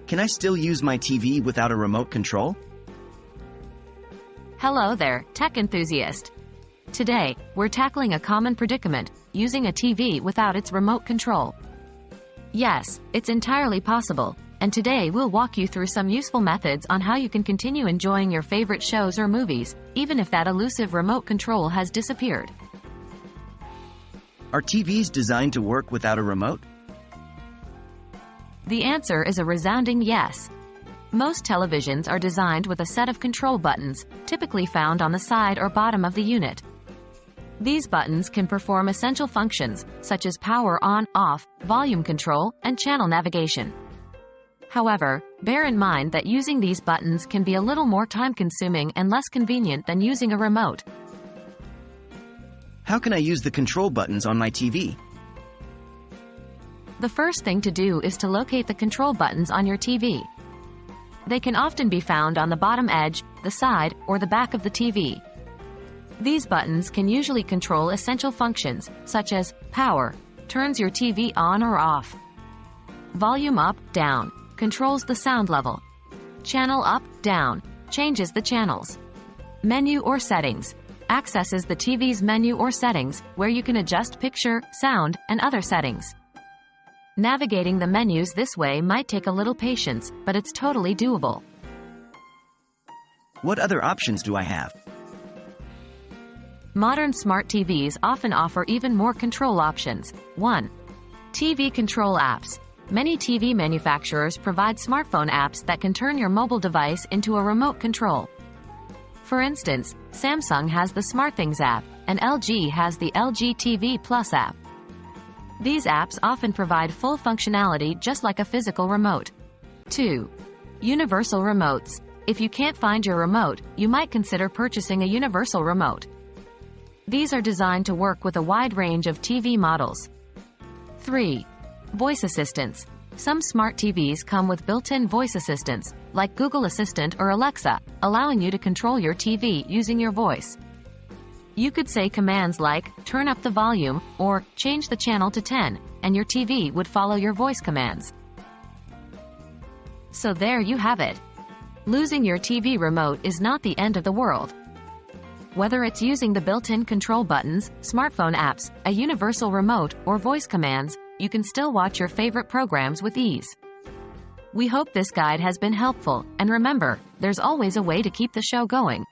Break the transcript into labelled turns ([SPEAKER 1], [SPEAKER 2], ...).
[SPEAKER 1] Can I still use my TV without a remote control?
[SPEAKER 2] Hello there, tech enthusiast. Today, we're tackling a common predicament, using a TV without its remote control. Yes, it's entirely possible, and today we'll walk you through some useful methods on how you can continue enjoying your favorite shows or movies, even if that elusive remote control has disappeared.
[SPEAKER 1] Are TVs designed to work without a remote?
[SPEAKER 2] The answer is a resounding yes. Most televisions are designed with a set of control buttons, typically found on the side or bottom of the unit. These buttons can perform essential functions, such as power on, off, volume control, and channel navigation. However, bear in mind that using these buttons can be a little more time-consuming and less convenient than using a remote.
[SPEAKER 1] How can I use the control buttons on my TV?
[SPEAKER 2] The first thing to do is to locate the control buttons on your TV. They can often be found on the bottom edge, the side, or the back of the TV. These buttons can usually control essential functions, such as power, turns your TV on or off. Volume up, down, controls the sound level. Channel up, down, changes the channels. Menu or settings, accesses the TV's menu or settings, where you can adjust picture, sound, and other settings. Navigating the menus this way might take a little patience, but it's totally doable.
[SPEAKER 1] What other options do I have?
[SPEAKER 2] Modern smart TVs often offer even more control options. 1. TV control apps. Many TV manufacturers provide smartphone apps that can turn your mobile device into a remote control. For instance, Samsung has the SmartThings app, and LG has the LG TV Plus app. These apps often provide full functionality just like a physical remote. 2. Universal remotes. If you can't find your remote, you might consider purchasing a universal remote. These are designed to work with a wide range of TV models. 3. Voice assistants. Some smart TVs come with built-in voice assistants, like Google Assistant or Alexa, allowing you to control your TV using your voice. You could say commands like, turn up the volume, or change the channel to 10, and your TV would follow your voice commands. So there you have it. Losing your TV remote is not the end of the world. Whether it's using the built-in control buttons, smartphone apps, a universal remote, or voice commands, you can still watch your favorite programs with ease. We hope this guide has been helpful, and remember, there's always a way to keep the show going.